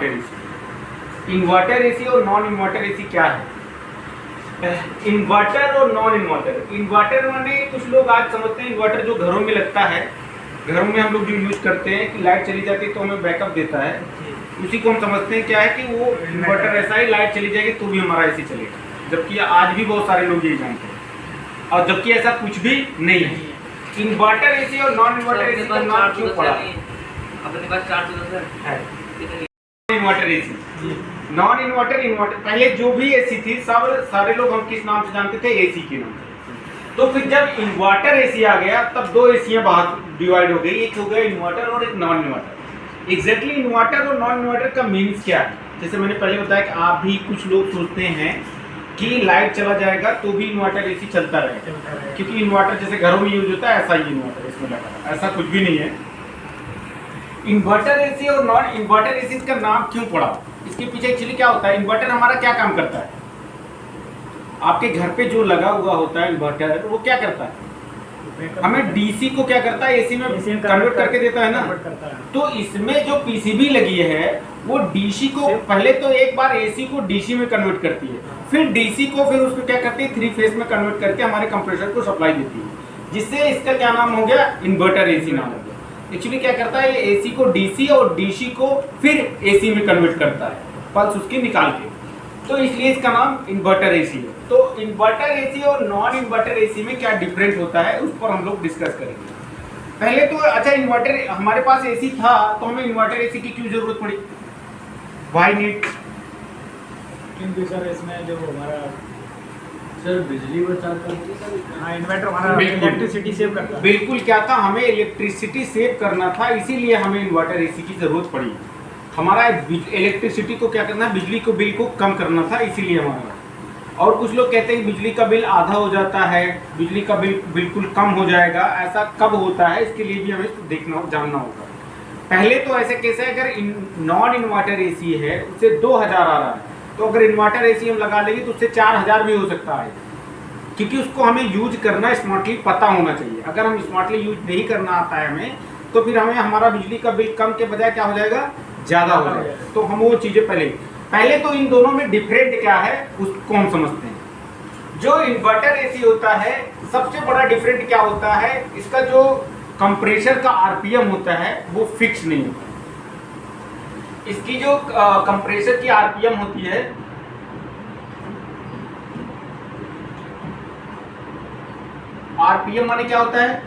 Inverter AC. Inverter AC और non inverter AC क्या है? इन्वर्टर और नॉन इन्वर्टर। इन्वर्टर माने कुछ लोग आज समझते हैं इन्वर्टर जो घरों में लगता है, घरों में हम लोग जो यूज करते हैं कि लाइट चली जाती है तो हमें बैकअप देता है, उसी को हम समझते हैं क्या है कि वो इन्वर्टर ऐसा ही, लाइट चली जाएगी तो भी हमारा एसी चलेगा। जबकि आज भी बहुत सारे लोग यही जानते हैं, और जबकि ऐसा कुछ भी नहीं है। इन्वर्टर एसी और नॉन इन्वर्टर एसी का नाम क्यों पड़ा? अपने पास 410 है। Inverter AC, non inverter, inverter. पहले जो भी एसी थी सब सारे लोग हम किस नाम से जानते थे? एसी के नाम से। तो फिर जब इन्वर्टर एसी आ गया तब दो एसियां बाहर डिवाइड हो गई, एक हो गया इन्वर्टर और एक नॉन इन्वर्टर। एग्जैक्टली इन्वर्टर और नॉन इन्वर्टर का मीन्स क्या है? जैसे मैंने पहले बताया कि आप भी कुछ लोग सोचते हैं कि लाइट चला जाएगा तो भी इन्वर्टर एसी चलता रहेगा, क्योंकि इन्वर्टर जैसे घरों में यूज होता है ऐसा ही इन्वर्टर इसमें लगा है। ऐसा कुछ भी नहीं है। इन्वर्टर एसी और नॉन इन्वर्टर एसी का नाम क्यों पड़ा? इसके पीछे एक्चुअली क्या होता है? इन्वर्टर हमारा क्या काम करता है? आपके घर पे जो लगा हुआ होता है इन्वर्टर, वो क्या करता है? हमें डीसी को क्या करता है? एसी में कन्वर्ट करके देता है ना। तो इसमें जो पीसीबी लगी है वो डीसी को पहले तो एक बार एसी को डीसी में कन्वर्ट करती है, फिर डीसी को फिर उसको क्या करती है? 3 फेज में कन्वर्ट करके हमारे कंप्रेसर को सप्लाई देती है, जिससे इसका क्या नाम हो गया? इन्वर्टर एसी नाम हो गया। एक्चुअली क्या करता है? ये एसी को डीसी और डीसी को फिर एसी में कन्वर्ट करता है, पल्स उसकी निकाल के। तो इसलिए इसका नाम इन्वर्टर एसी है। तो इन्वर्टर एसी और नॉन इन्वर्टर एसी में क्या डिफरेंस होता है उस पर हम लोग डिस्कस करेंगे। पहले तो अच्छा, इन्वर्टर हमारे पास एसी था तो हमें इन्वर्टर एसी की क्यों जरूरत पड़ी? Why need? क्योंकि सर इसमें जो हमारा सर बिजली बचाता है। हाँ, इन्वर्टर हमारा इलेक्ट्रिसिटी सेव करता है। बिल्कुल, क्या था? हमें इलेक्ट्रिसिटी सेव करना था, इसीलिए हमें इन्वर्टर एसी की जरूरत पड़ी। हमारा इलेक्ट्रिसिटी को क्या करना है? बिजली को बिल को कम करना था, इसीलिए हमारा। और कुछ लोग कहते हैं कि बिजली का बिल आधा हो जाता है, बिजली का बिल बिल्कुल कम हो जाएगा। ऐसा कब होता है इसके लिए भी हमें देखना जानना होगा। पहले तो ऐसे कैसे, अगर नॉन इन्वर्टर एसी है उससे 2000 आ रहा है, तो अगर इन्वर्टर एसी हम लगा लेंगे तो उससे 4000 भी हो सकता है, क्योंकि उसको हमें यूज करना स्मार्टली पता होना चाहिए। अगर हम स्मार्टली यूज नहीं करना आता है हमें, तो फिर हमें हमारा बिजली का बिल कम के बजाय क्या हो जाएगा? ज़्यादा हो जाएगा। तो हम वो चीज़ें पहले तो इन दोनों में डिफरेंट क्या है उसको हम समझते हैं। जो इन्वर्टर एसी होता है सबसे बड़ा डिफरेंट क्या होता है? इसका जो कंप्रेसर का आरपीएम होता है वो फिक्स नहीं होता। इसकी जो कंप्रेसर की आरपीएम होती है, आरपीएम माने क्या होता है?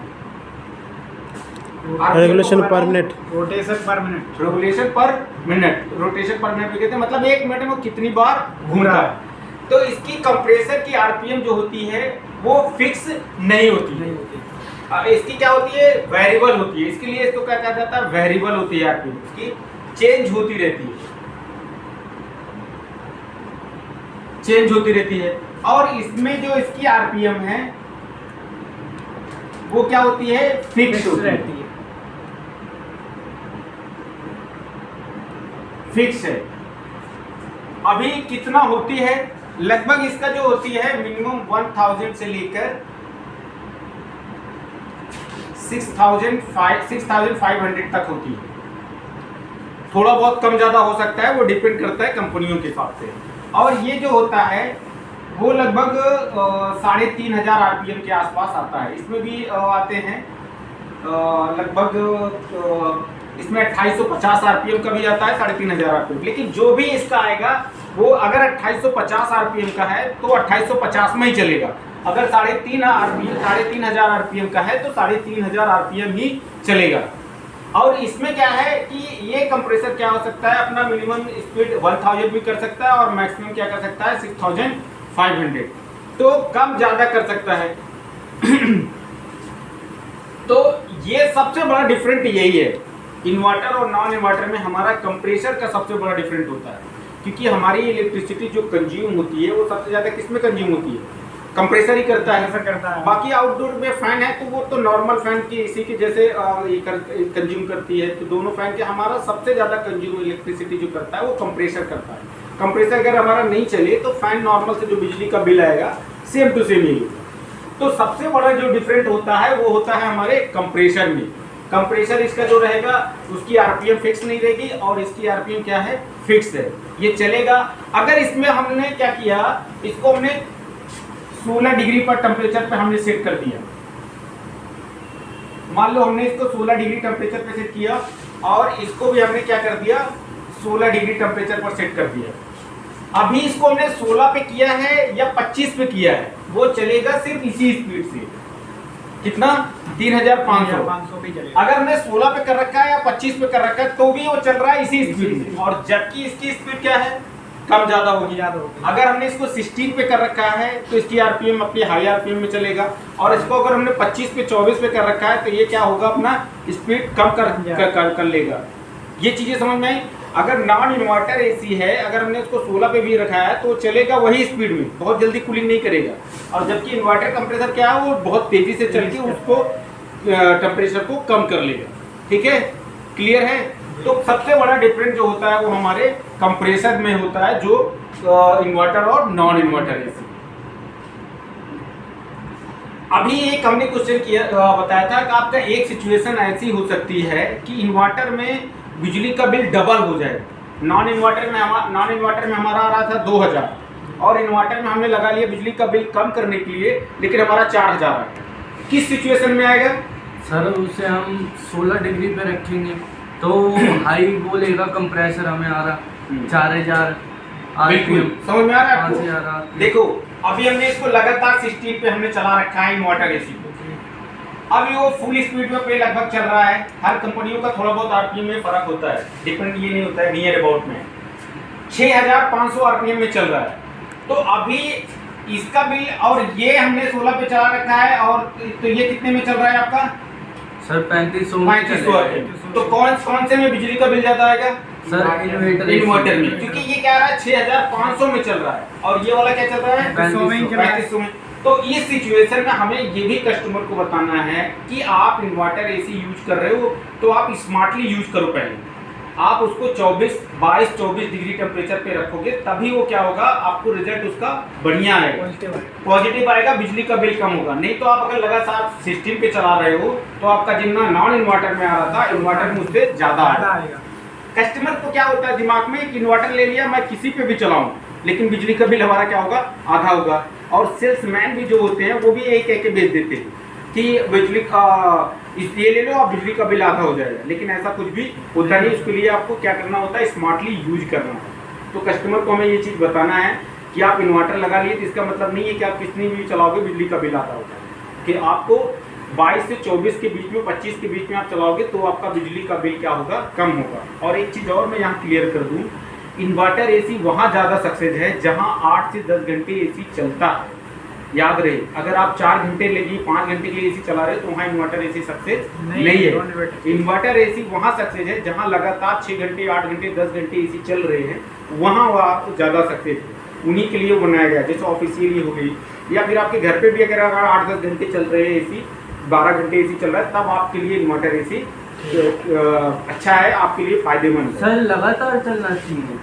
रेगुलेशन पर मिनट, रोटेशन पर मिनट, रेगुलेशन पर मिनट, रोटेशन पर मिनट भी कहते हैं, मतलब 1 मिनट में वो कितनी बार घूम रहा है। तो इसकी कंप्रेसर की आरपीएम जो होती है वो फिक्स नहीं होती है। इसकी क्या होती है? वेरिएबल होती है। इसके लिए इसको क्या कहा जाता है? वेरिएबल होती है आरपीएम, इसकी चेंज होती रहती है, चेंज होती रहती है। और इसमें जो इसकी आरपीएम है वो क्या होती है? फिक्स रहती है, फिक्स है। अभी कितना होती है? लगभग इसका जो होती है मिनिमम 1000 से लेकर 6500 तक होती है। थोड़ा बहुत कम ज़्यादा हो सकता है, वो डिपेंड करता है कंपनियों के हिसाब से। और ये जो होता है वो लगभग 3500 आरपीएम के आसपास आता है। इसमें भी आते हैं लगभग इसमें 2850 आरपीएम का भी आता है, 3500 आरपीएम। लेकिन जो भी इसका आएगा वो अगर 2850 आरपीएम का है तो 2850 में ही चलेगा। अगर 3500 आरपीएम का है तो 3500 आरपीएम ही चलेगा। और इसमें क्या है कि ये कंप्रेसर क्या हो सकता है? अपना मिनिमम स्पीड 1000 भी कर सकता है और मैक्सिमम क्या कर सकता है? 6500। तो कम ज़्यादा कर सकता है। तो ये सबसे बड़ा डिफरेंट यही है। इन्वर्टर और नॉन इन्वर्टर में हमारा कंप्रेसर का सबसे बड़ा डिफरेंट होता है, क्योंकि हमारी इलेक्ट्रिसिटी जो कंज्यूम होती है वो सबसे ज़्यादा किसमें कंज्यूम होती है? कंप्रेसर ही करता है। बाकी आउटडोर में फैन है तो वो तो नॉर्मल फैन की इसी के जैसे कंज्यूम करती है। तो दोनों फैन के हमारा सबसे ज़्यादा कंज्यूम इलेक्ट्रिसिटी जो करता है वो कंप्रेसर करता है। कंप्रेसर अगर हमारा नहीं चले तो फैन नॉर्मल से जो बिजली का बिल आएगा सेम टू सेम ही होगा। तो सबसे बड़ा जो डिफरेंट होता है वो होता है हमारे कंप्रेसर में। कंप्रेसर इसका जो रहेगा उसकी आरपीएम फिक्स नहीं रहेगी और इसकी आरपीएम क्या है, फिक्स है, ये चलेगा। अगर इसमें हमने क्या किया, इसको हमने 16 डिग्री पर टेम्परेचर पे हमने सेट कर दिया। मान लो हमने इसको 16 डिग्री टेम्परेचर पे सेट किया और इसको भी हमने क्या कर दिया, 16 डिग्री टेम्परेचर पर सेट कर दिया। अभी इसको हमने 16 पे किया है या 25 पे किया है, वो चलेगा सिर्फ इसी स्पीड से। कितना, 3500 पे चलेगा। अगर हमने 16 पे कर रखा है या 25 पे कर रखा है तो भी वो चल रहा है इसी स्पीड में, और जबकि इसकी स्पीड क्या है, कम ज्यादा होगी। अगर हमने इसको 16 पे कर रखा है तो इसकी आरपीएम अपनी हाई आरपीएम में चलेगा, और इसको अगर हमने 25 पे 24 पे कर रखा है तो ये क्या होगा, अपना स्पीड कम कर लेगा। ये चीजें समझ में आई। अगर नॉन इन्वर्टर एसी है, अगर हमने उसको 16 पे भी रखा है तो चलेगा वही स्पीड में, बहुत जल्दी कूलिंग नहीं करेगा। और जबकि इन्वर्टर कंप्रेसर क्या है, वो बहुत तेजी से चल के उसको टेम्परेचर को कम कर लेगा। ठीक है, क्लियर है। तो सबसे बड़ा डिफरेंस जो होता है वो हमारे कंप्रेसर में होता है, जो इन्वर्टर और नॉन इन्वर्टर एसी। अभी एक हमने क्वेश्चन किया बताया था कि आपका एक सिचुएशन ऐसी हो सकती है कि इन्वर्टर में बिजली का बिल डबल हो जाए। नॉन इन्वर्टर में हमारा आ रहा था 2000 और इन्वर्टर में हमने लगा लिया बिजली का बिल कम करने के लिए, लेकिन हमारा 4000 है। किस सिचुएशन में आएगा सर? उसे हम 16 डिग्री पे रखेंगे तो हाई बोलेगा, कंप्रेसर हमें आ रहा 4000 बिल्कुल समझ में आ रहा है आपको? 5000। देखो अभी हमने इसको लगातार 16 पे हमने चला रखा है इन्वर्टर एसी को। अभी वो फुल स्पीड पे लगभग चल रहा है। हर कंपनियों का थोड़ा बहुत आरपीएम में फर्क होता है, डिपेंड ये नहीं होता है, नियर अबाउट में 6500 आरपीएम में चल रहा है। तो अभी इसका बिल, और ये हमने 16 पे चला रखा है, और तो ये कितने में चल रहा है आपका सर 3500। तो कौन से में बिजली का बिल ज्यादा आएगा सर? इन्वर्टर में, क्योंकि ये क्या रहा है 6500 में चल रहा है और ये वाला क्या चल रहा है 3500 में। तो इस सिचुएशन में हमें ये भी कस्टमर को बताना है कि आप इन्वर्टर एसी यूज कर रहे हो तो आप स्मार्टली यूज करो। पहले आप उसको 22-24 डिग्री टेम्परेचर पे रखोगे, तभी वो क्या होगा, आपको रिजल्ट उसका बढ़िया आएगा, पॉजिटिव आएगा, बिजली का बिल कम होगा। नहीं तो आप अगर लगातार 16 पे चला रहे हो तो आपका जितना नॉन इन्वर्टर में आ रहा था, इन्वर्टर में उससे ज़्यादा आएगा। कस्टमर को क्या होता है दिमाग में कि इन्वर्टर ले लिया, मैं किसी पे भी चलाऊं, लेकिन बिजली का बिल हमारा क्या होगा, आधा होगा। और सेल्समैन भी जो होते हैं वो भी यही कह के बेच देते हैं कि बिजली का ये ले लो, आप बिजली का बिल आधा हो जाएगा, लेकिन ऐसा कुछ भी होता नहीं। उसके लिए आपको क्या करना होता है, स्मार्टली यूज करना है। तो कस्टमर को हमें ये चीज़ बताना है कि आप इन्वर्टर लगा लिए तो इसका मतलब नहीं है कि आप कितनी भी चलाओगे बिजली का बिल आता होगा, कि आपको 22 से 24 के बीच में, 25 के बीच में आप चलाओगे तो आपका बिजली का बिल क्या होगा, कम होगा। और एक चीज़ और मैं यहाँ क्लियर कर दूँ, इन्वर्टर एसी वहाँ ज़्यादा सक्सेस है जहाँ 8 से 10 घंटे एसी चलता है। याद रहे, अगर आप 4 घंटे लेगी 5 घंटे के लिए एसी चला रहे हो तो वहाँ इन्वर्टर एसी सक्सेस नहीं है। इन्वर्टर एसी वहाँ सक्सेस है जहाँ लगातार 6 घंटे 8 घंटे 10 घंटे एसी चल रहे हैं, वहाँ ज़्यादा सक्सेस है। उन्हीं के लिए बनाया गया, जैसे ऑफिशियली हो गई, या फिर आपके घर पे भी अगर 8-10 घंटे चल रहे हैं एसी, 12 घंटे एसी चल रहा है, तब आपके लिए इन्वर्टर एसी अच्छा है, आपके लिए फायदेमंद है। सर लगातार चलना चाहिए।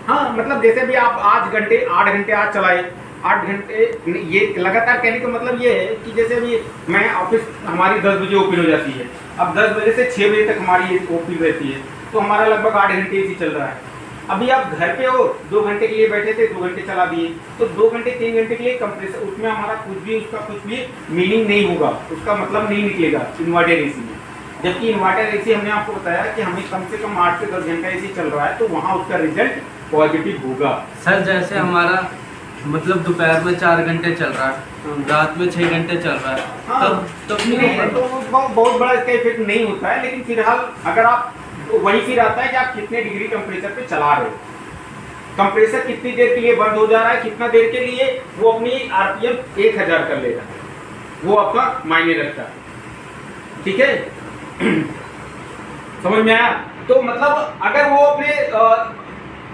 हाँ, मतलब जैसे भी आप 8 घंटे आज चलाए, 8 घंटे, ये लगातार कहने का मतलब ये है कि जैसे अभी मैं ऑफिस, हमारी 10 बजे ओपन हो जाती है, अब 10 बजे से 6 बजे तक हमारी ओपन रहती है, तो हमारा लगभग 8 घंटे एसी चल रहा है। अभी आप घर पे हो, 2 घंटे के लिए बैठे थे, 2 घंटे चला दिए, तो 2 घंटे 3 घंटे के लिए कंप्रेसर, उसमें हमारा उसका कुछ भी मीनिंग नहीं होगा, उसका मतलब नहीं निकलेगा इन्वर्टर एसी में। जबकि इन्वर्टर एसी हमने आपको बताया कि हमें कम से कम 8 से 10 घंटा एसी चल रहा है, तो वहाँ उसका रिजल्ट पॉजिटिव होगा। सर जैसे हमारा मतलब दोपहर में 4 घंटे चल रहा है, रात में 6 घंटे चल रहा है, तब नहीं, तो बहुत बड़ा इसका इफेक्ट नहीं होता है। लेकिन फिलहाल अगर आप, वही फिर आता है कि आप कितने डिग्री टेम्परेचर पे चला रहे हो, कंप्रेसर कितनी देर के लिए बंद हो जा रहा है, कितना देर के लिए, वो अपनी आरपीएम 1000 कर लेगा, वो आपका मायने रखता है। ठीक है, समझ में आया? तो मतलब अगर वो अपने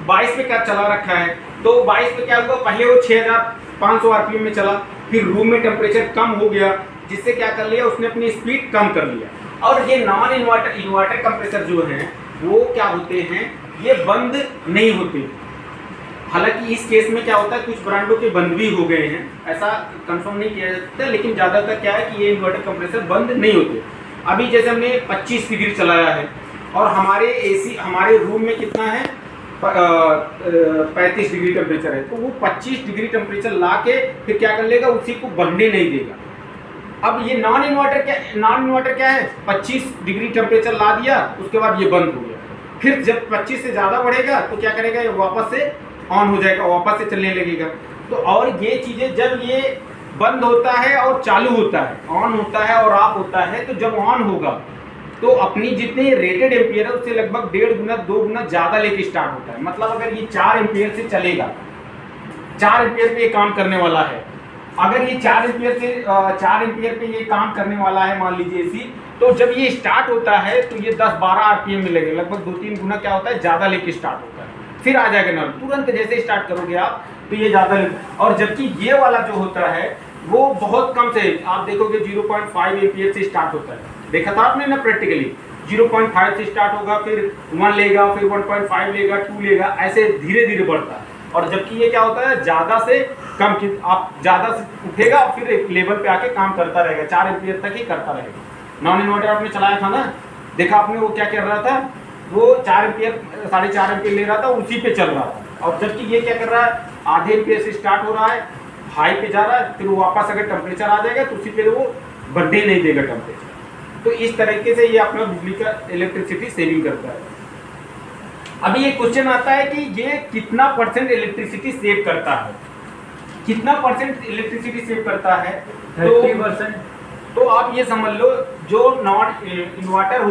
22 पे क्या चला रखा है, तो 22 पे क्या हुआ, पहले वो 6500 आरपीएम में चला, फिर रूम में टेम्परेचर कम हो गया, जिससे क्या कर लिया, उसने अपनी स्पीड कम कर लिया। और ये नॉन इन्वर्टर कंप्रेसर जो हैं वो क्या होते हैं, ये बंद नहीं होते। हालांकि इस केस में क्या होता है, कुछ ब्रांडों के बंद भी हो गए हैं, ऐसा कंफर्म नहीं किया जा सकता, लेकिन ज़्यादातर क्या है कि ये इन्वर्टर कंप्रेसर बंद नहीं होते। अभी जैसे हमने 25 डिग्री चलाया है और हमारे एसी हमारे रूम में कितना है 35 डिग्री टेम्परेचर है, तो वो 25 डिग्री टेम्परेचर ला के फिर क्या कर लेगा, उसी को बढ़ने नहीं देगा। अब ये नॉन इन्वर्टर क्या है, 25 डिग्री टेम्परेचर ला दिया, उसके बाद ये बंद हो गया। फिर जब 25 से ज़्यादा बढ़ेगा तो क्या करेगा, ये वापस से ऑन हो जाएगा, वापस से चलने लगेगा। तो और ये चीज़ें जब ये बंद होता है और चालू होता है, ऑन होता है और ऑफ होता है, तो जब ऑन होगा तो अपनी जितनी रेटेड एम्पियर है उससे लगभग 1.5 गुना 2 गुना ज़्यादा लेके स्टार्ट होता है। मतलब अगर ये 4 एम्पियर से चलेगा, 4 एम्पियर पे ये काम करने वाला है, अगर ये 4 एम्पियर पे ये काम करने वाला है मान लीजिए एसी, तो जब ये स्टार्ट होता है तो ये 10-12 आरपीएम मिलेगा, लगभग 2-3 गुना क्या होता है ज़्यादा लेके स्टार्ट होता है। फिर आ जाएगा नॉर्मल, तुरंत जैसे स्टार्ट करोगे आप तो ये ज़्यादा और जबकि ये वाला जो होता है वो बहुत कम से, आप देखोगे 0.5 एम्पियर से स्टार्ट होता है। देखा था आपने ना प्रैक्टिकली, 0.5 से स्टार्ट होगा, फिर 1 लेगा, फिर 1.5 लेगा, 2 लेगा, ऐसे धीरे धीरे बढ़ता है। और जबकि ये क्या होता है, ज़्यादा से कम की आप ज़्यादा से उठेगा फिर एक लेवल पे आके काम करता रहेगा, 4 एम्पियर तक ही करता रहेगा। नॉन इन्वर्टर आपने चलाया था ना, देखा आपने वो क्या कर रहा था, वो 4 एम्पियर 4.5 एम्पियर ले रहा था, उसी पे चल रहा था। और जबकि ये क्या कर रहा है, आधे एम्पियर से स्टार्ट हो रहा है, हाई पे जा रहा है, फिर वो वापस अगर टेम्परेचर आ जाएगा तो उसी पे वो बढ़ने नहीं देगा टेम्परेचर। तो इस तरीके से ये अपना बिजली का इलेक्ट्रिसिटी सेविंग करता है। अभी ये क्वेश्चन आता है कि ये कितना % इलेक्ट्रिसिटी सेव करता है, कितना % इलेक्ट्रिसिटी सेव करता है, 30%। तो आप ये समझ लो जो नॉन इन्वर्टर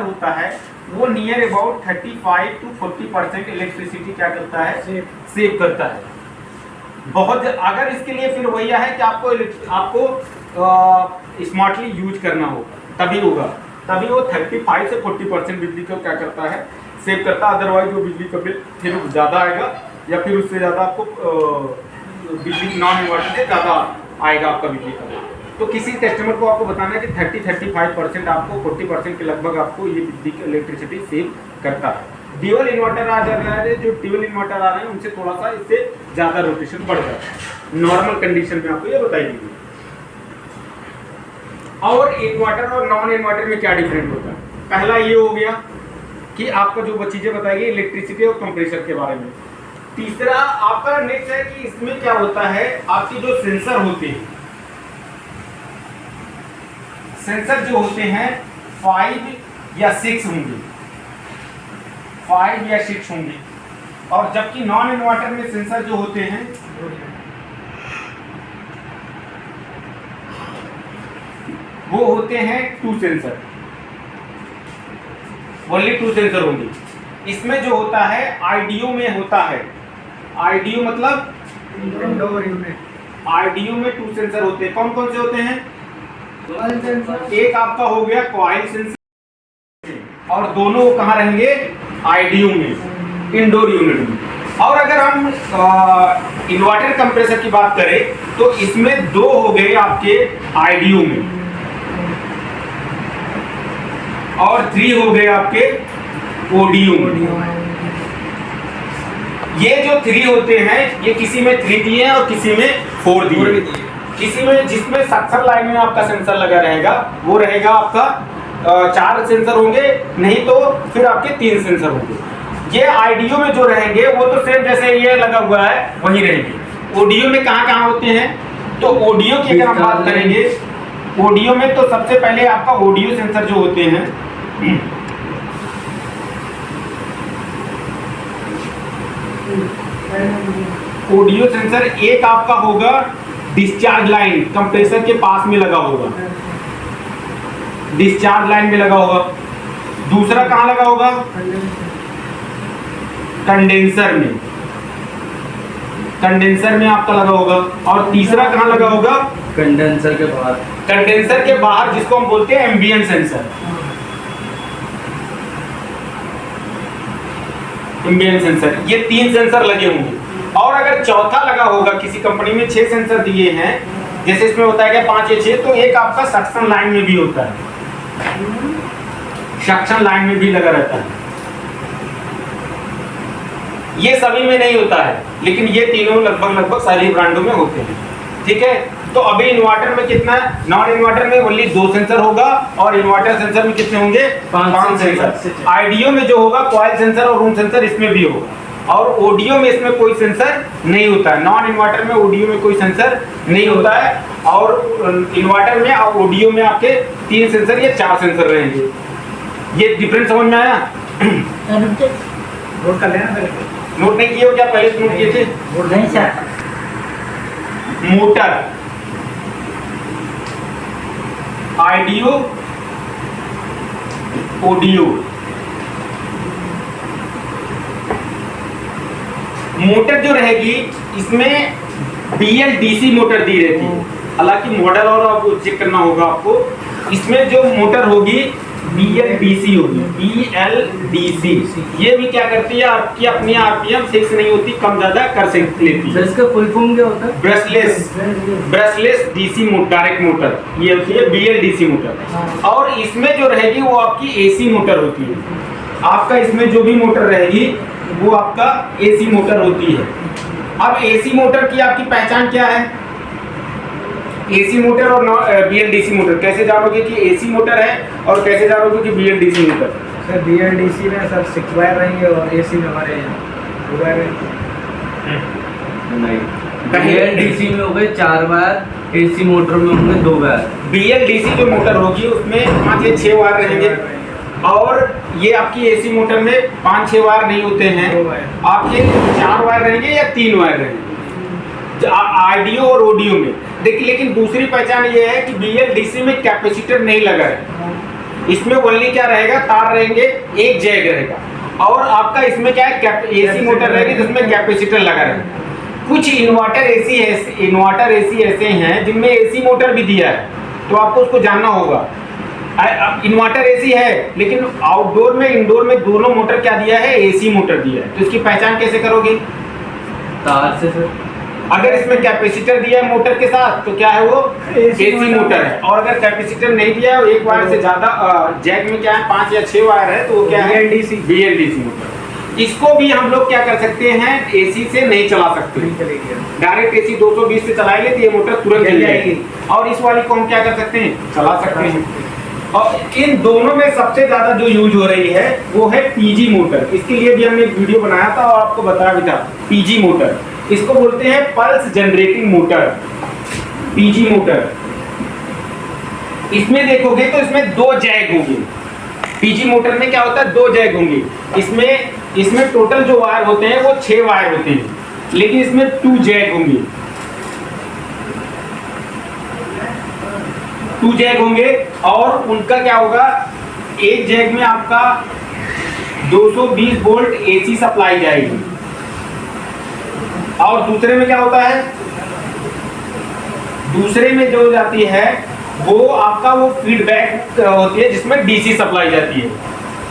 होता है वो नियर अबाउट 35 to 40% इलेक्ट्रिसिटी क्या करता है, सेव करता है। बहुत अगर इसके लिए फिर वही है कि आपको स्मार्टली यूज करना होगा, तभी होगा, तभी वो 35 से 40% बिजली को क्या करता है, सेव करता है। अदरवाइज वो बिजली का बिल फिर ज़्यादा आएगा या फिर उससे ज़्यादा आपको बिजली नॉन इन्वर्टर से ज़्यादा आएगा आपका बिजली का बिल। तो किसी कस्टमर को आपको बताना है कि 30-35% आपको 40% के लगभग आपको ये बिजली की इलेक्ट्रिसिटी सेव करता है। ड्यूअल इन्वर्टर आ जा रहा है, जो ड्यूअल इन्वर्टर आ रहे हैं उनसे थोड़ा सा इससे ज़्यादा रोटेशन बढ़ जाता है। नॉर्मल कंडीशन में आपको ये बताई गई। और इन्वर्टर और नॉन इन्वर्टर में क्या डिफरेंट होता है, पहला ये हो गया कि आपको जो चीज़ें बताई गई इलेक्ट्रिसिटी और कंप्रेसर के बारे में। तीसरा आपका नेक्स्ट है कि इसमें क्या होता है, आपकी जो सेंसर होते हैं, सेंसर जो होते हैं 5 या 6 होंगे, 5 या 6 होंगे। और जबकि नॉन इन्वर्टर में सेंसर जो होते हैं वो होते हैं 2 सेंसर, ओनली 2 सेंसर होंगे। इसमें जो होता है आईडीओ में होता है, आईडीओ मतलब इंडोर यूनिट, आईडीओ में 2 सेंसर होते हैं। कौन कौन से होते हैं, एक आपका हो गया कॉइल सेंसर और दोनों कहाँ रहेंगे, आईडीओ में, इंडोर यूनिट में। और अगर हम इन्वर्टर कंप्रेसर की बात करें तो इसमें 2 हो गए आपके आईडीओ में और 3 हो गए आपके ओडीओ में। ये जो 3 होते हैं ये किसी में 3 दिए हैं और किसी में 4 दिए हैं। किसी में जिसमें सक्शन लाइन में आपका सेंसर लगा रहेगा वो रहेगा आपका 4 सेंसर होंगे, नहीं तो फिर आपके 3 सेंसर होंगे। ये आईडीओ में जो रहेंगे वो तो सेम जैसे ये लगा हुआ है वही रहेंगे। ओडीओ में कहाँ कहाँ होते हैं, तो ओडीओ की अगर हम बात करेंगे, ओडीओ में तो सबसे पहले आपका ओडीओ सेंसर जो होते हैं ओडीओ सेंसर एक आपका होगा डिस्चार्ज लाइन कंप्रेसर के पास में लगा होगा, डिस्चार्ज लाइन में लगा होगा। दूसरा कहाँ लगा होगा, कंडेंसर में, कंडेंसर में आपका लगा होगा। और तीसरा कहाँ लगा होगा, कंडेंसर के बाहर, कंडेंसर के बाहर जिसको हम बोलते हैं एम्बिएंट सेंसर, एम्बिएंट सेंसर। ये 3 सेंसर लगे होंगे। और अगर चौथा लगा होगा, किसी कंपनी में 6 सेंसर दिए हैं, जैसे इसमें होता है कि 5 या 6, तो एक आपका सक्शन लाइन में भी होता है, सक्शन लाइन में भी लगा रहता है। ये सभी में नहीं होता है लेकिन ये तीनों लगभग सारी ब्रांडों में होते हैं। ठीक है। तो अभी इन्वर्टर में कितना, नॉन इन्वर्टर में ओनली 2 सेंसर होगा और इन्वर्टर सेंसर में कितने होंगे, 5 सेंसर। आईडीओ में जो होगा कॉइल सेंसर और रूम सेंसर इसमें भी होगा, और ऑडियो में इसमें कोई सेंसर नहीं होता है। नॉन इन्वर्टर में ऑडियो में कोई सेंसर नहीं होता है, और इन्वर्टर में और ऑडियो में आपके 3 सेंसर या 4 सेंसर रहेंगे। ये डिफरेंस समझ में आया? नोट कर लेना मेरे को। नोट नहीं किए हो क्या, पहले नोट किए थे? नहीं sir. Motor, IDO, audio. Motor जो रहेगी इसमें BLDC मोटर दी रहती है, हालांकि मॉडल और आपको चेक करना होगा आपको। इसमें जो मोटर होगी BLDC होगी, BLDC। ये भी क्या करती है, आपकी अपनी RPM फिक्स नहीं होती, कम ज्यादा कर सकती लेती है। इसका फुल फॉर्म क्या होता है? Brushless DC motor, direct motor, ये होती है BLDC मोटर। और इसमें जो रहेगी वो आपकी AC मोटर होती है। आपका इसमें जो भी मोटर रहेगी वो आपका AC मोटर होती है। अब AC मोटर की आपकी पहचान क्या है? AC मोटर और BLDC मोटर कैसे जानोगे कि AC मोटर है, और कैसे जानोगे कि BLDC मोटर? सर BLDC में सर 6 वायर रहेंगे और AC में हमारे 2 वायर रहेंगे। नहीं, BLDC में हो गए 4 वायर, AC मोटर में होंगे 2 वायर। BLDC जो मोटर होगी उसमें 5 या 6 वायर रहेंगे, और ये आपकी AC मोटर में 5-6 वायर नहीं होते हैं, 2 वायर। आपके 4 वायर रहेंगे या 3 वायर रहेंगे आईडीओ और ऑडियो में। देखिए, लेकिन दूसरी पहचान ये है कि BLDC में कैपेसिटर नहीं लगा है, इसमें ओनली क्या रहेगा, तार रहेंगे, एक जैक रहेगा। और आपका इसमें क्या है, AC मोटर रहेगी जिसमें कैपेसिटर लगा रहेगा। कुछ इन्वर्टर AC ऐसे हैं जिनमें AC मोटर भी दिया है, तो आपको उसको जानना होगा। इन्वर्टर AC है, लेकिन आउटडोर में इंडोर में दोनों मोटर क्या दिया है, AC मोटर दिया है। तो इसकी पहचान कैसे करोगे? तार से सर। अगर इसमें कैपेसिटर दिया है मोटर के साथ तो क्या है, वो AC मोटर है। और अगर कैपेसिटर नहीं दिया है, एक वायर से ज्यादा जैक में क्या है 5 या 6 वायर है, तो वो क्या है, BLDC मोटर। इसको भी हम लोग क्या कर सकते हैं, AC से नहीं चला सकते, डायरेक्ट AC 220 से चलाएंगे तो ये मोटर तुरंत चल जाएगी। और इस वाली को हम क्या कर सकते हैं, चला सकते हैं। और इन दोनों में सबसे ज्यादा जो यूज हो रही है वो है PG मोटर। इसके लिए भी हमने एक वीडियो बनाया था और आपको बताया भी था। PG मोटर, इसको बोलते हैं pulse generating motor, PG motor. इसमें देखोगे तो इसमें 2 जैक होंगे। PG मोटर में क्या होता है, 2 जैक होंगे। इसमें टोटल जो वायर होते हैं वो 6 वायर होते हैं, लेकिन इसमें 2 जैक होंगे, 2 जैक होंगे। और उनका क्या होगा, एक जैक में आपका 220 वोल्ट AC सप्लाई जाएगी, और दूसरे में क्या होता है, दूसरे में जो जाती है वो आपका वो फीडबैक होती है जिसमें DC सप्लाई जाती है,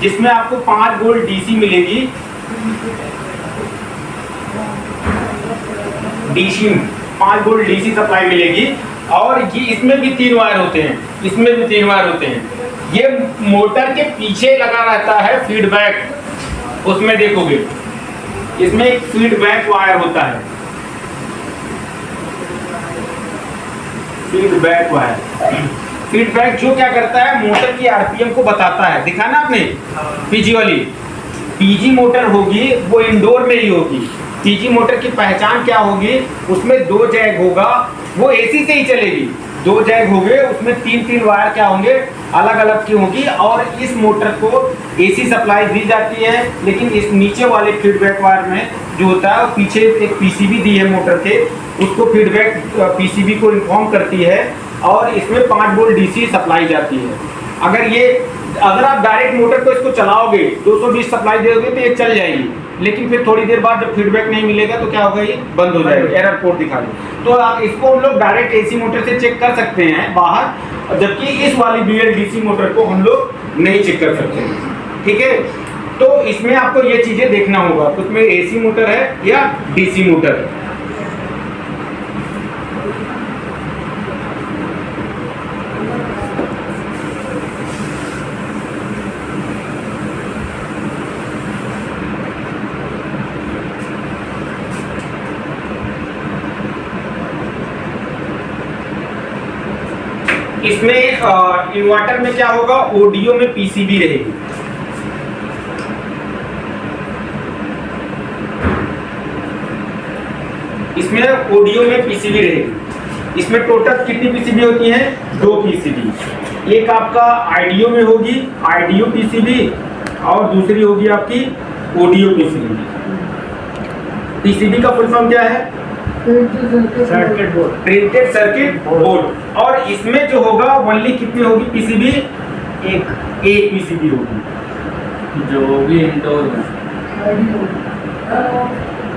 जिसमें आपको 5 वोल्ट DC मिलेगी। DC 5 वोल्ट DC सप्लाई मिलेगी। और ये इसमें भी 3 वायर होते हैं, इसमें भी 3 वायर होते हैं। ये मोटर के पीछे लगा रहता है फीडबैक, उसमें देखोगे इसमें एक फीडबैक वायर होता है, फीडबैक वायर। फीडबैक जो क्या करता है, मोटर की RPM को बताता है। दिखा ना आपने PG वाली, PG मोटर होगी वो इंडोर में ही होगी। PG मोटर की पहचान क्या होगी, उसमें 2 जैक होगा, वो AC से ही चलेगी। 2 जैक होंगे, उसमें 3-3 वायर क्या होंगे, अलग अलग की होगी। और इस मोटर को AC सप्लाई दी जाती है, लेकिन इस नीचे वाले फीडबैक वायर में जो होता है, पीछे एक PCB दी है मोटर के, उसको फीडबैक PCB को इन्फॉर्म करती है, और इसमें 5 वोल्ट DC सप्लाई जाती है। अगर आप डायरेक्ट मोटर को इसको चलाओगे, 220 सप्लाई दोगे तो ये चल जाएगी, लेकिन फिर थोड़ी देर बाद जब फीडबैक नहीं मिलेगा तो क्या होगा, ये बंद हो जाएगा, एरर कोड दिखा दे। तो इसको हम लोग डायरेक्ट AC मोटर से चेक कर सकते हैं बाहर, जबकि इस वाली BLDC मोटर को हम लोग नहीं चेक कर सकते। ठीक है, तो इसमें आपको ये चीजें देखना होगा, तो उसमें AC मोटर है या DC मोटर है। इसमें इन्वर्टर में क्या होगा, ऑडियो में पीसीबी रहेगी। इसमें ऑडियो में पीसीबी रहेगी। इसमें टोटल कितनी पीसीबी होती है, 2 पीसीबी। एक आपका आईडियो में होगी, आईडियो पीसीबी, और दूसरी होगी आपकी ऑडियो पीसीबी। पीसीबी का फुल फॉर्म क्या है, circuit board, printed circuit board. और इसमें जो होगा ओनली कितनी होगी पीसीबी, एक पीसीबी होगी जो होगी इंडोर में।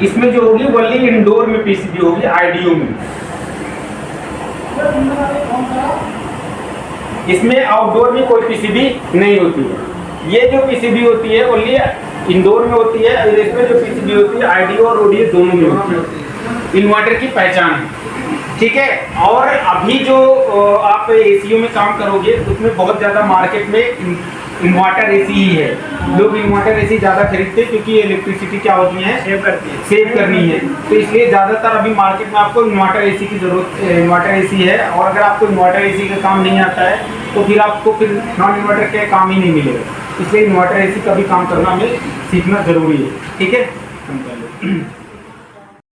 इसमें जो होगी ओनली इंडोर में पीसीबी होगी, आईडियो में। इसमें आउटडोर में कोई पीसीबी नहीं होती है। ये जो पीसीबी होती है ओनली इंडोर में होती है, और इसमें जो पीसीबी होती है आईडियो और ऑडियो दोनों में होती है। इन्वर्टर की पहचान है, ठीक है। और अभी जो आप एसीओ में काम करोगे उसमें बहुत ज़्यादा मार्केट में इन्वर्टर एसी ही है। लोग इन्वर्टर एसी ज़्यादा खरीदते हैं क्योंकि इलेक्ट्रिसिटी क्या होती है, सेव करनी है। तो इसलिए ज़्यादातर अभी मार्केट में आपको इन्वर्टर एसी की ज़रूरत, इन्वर्टर एसी है। और अगर आपको इन्वर्टर एसी का काम नहीं आता है तो फिर आपको फिर नॉन इन्वर्टर के काम ही नहीं मिलेगा। इसलिए इन्वर्टर एसी का भी काम करना हमें सीखना ज़रूरी है, ठीक है।